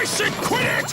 I said quit it!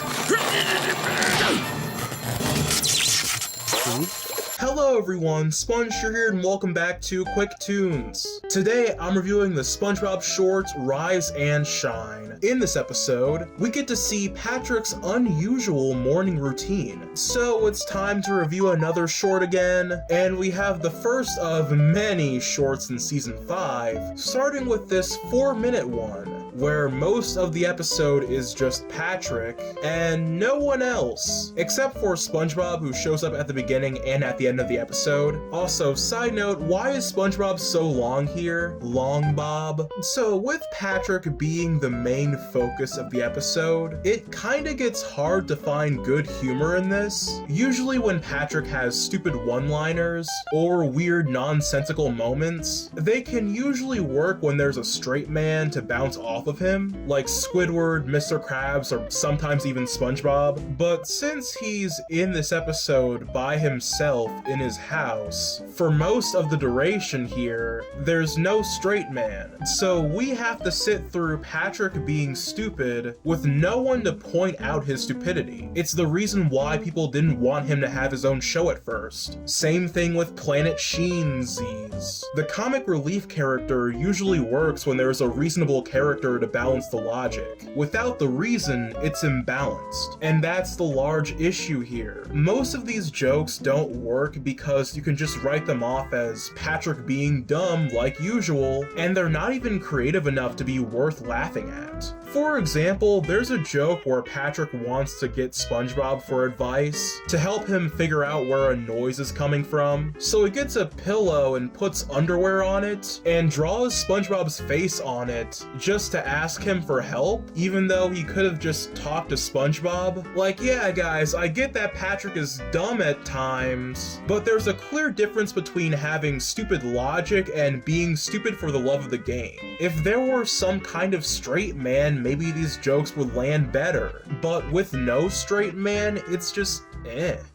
Hello everyone, SpongeBob here and welcome back to QUICKTOONS. Today I'm reviewing the SpongeBob shorts Rise and Shine. In this episode, we get to see Patrick's unusual morning routine. So it's time to review another short again, and we have the first of many shorts in season 5, starting with this 4-minute one, where most of the episode is just Patrick and no one else, except for SpongeBob, who shows up at the beginning and at the end of the episode. Also, side note, why is SpongeBob so long here? Long Bob. So with Patrick being the main focus of the episode, it kinda gets hard to find good humor in this. Usually when Patrick has stupid one-liners or weird nonsensical moments, they can usually work when there's a straight man to bounce off of him, like Squidward, Mr. Krabs, or sometimes even SpongeBob. But since he's in this episode by himself in his house, for most of the duration here, there's no straight man. So we have to sit through Patrick being stupid with no one to point out his stupidity. It's the reason why people didn't want him to have his own show at first. Same thing with Planet Sheensies. The comic relief character usually works when there's a reasonable character to balance the logic. Without the reason, it's imbalanced. And that's the large issue here. Most of these jokes don't work because you can just write them off as Patrick being dumb like usual, and they're not even creative enough to be worth laughing at. For example, there's a joke where Patrick wants to get SpongeBob for advice to help him figure out where a noise is coming from. So he gets a pillow and puts underwear on it and draws SpongeBob's face on it just to ask him for help, even though he could have just talked to SpongeBob. Like, yeah guys, I get that Patrick is dumb at times, but there's a clear difference between having stupid logic and being stupid for the love of the game. If there were some kind of straight man, maybe these jokes would land better, but with no straight man, it's just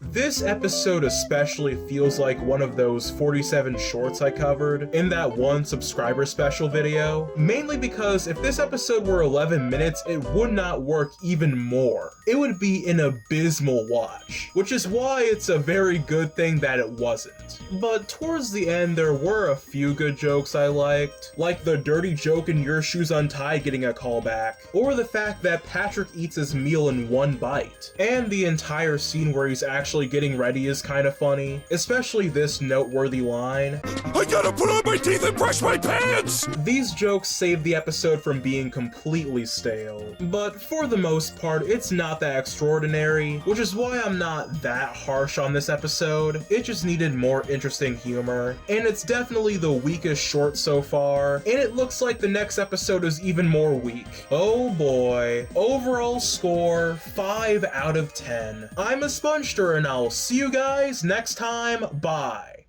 This episode especially feels like one of those 47 shorts I covered in that one subscriber special video, mainly because if this episode were 11 minutes, it would not work even more. It would be an abysmal watch, which is why it's a very good thing that it wasn't. But towards the end, there were a few good jokes I liked, like the dirty joke in Your Shoes Untied getting a callback, or the fact that Patrick eats his meal in one bite, and the entire scene where he's actually getting ready is kind of funny, especially this noteworthy line, I gotta put on my teeth and brush my pants! These jokes save the episode from being completely stale, but for the most part, it's not that extraordinary, which is why I'm not that harsh on this episode. It just needed more interesting humor, and it's definitely the weakest short so far, and it looks like the next episode is even more weak. Oh boy. Overall score, 5 out of 10. I'm a SpongeStur and I'll see you guys next time. Bye.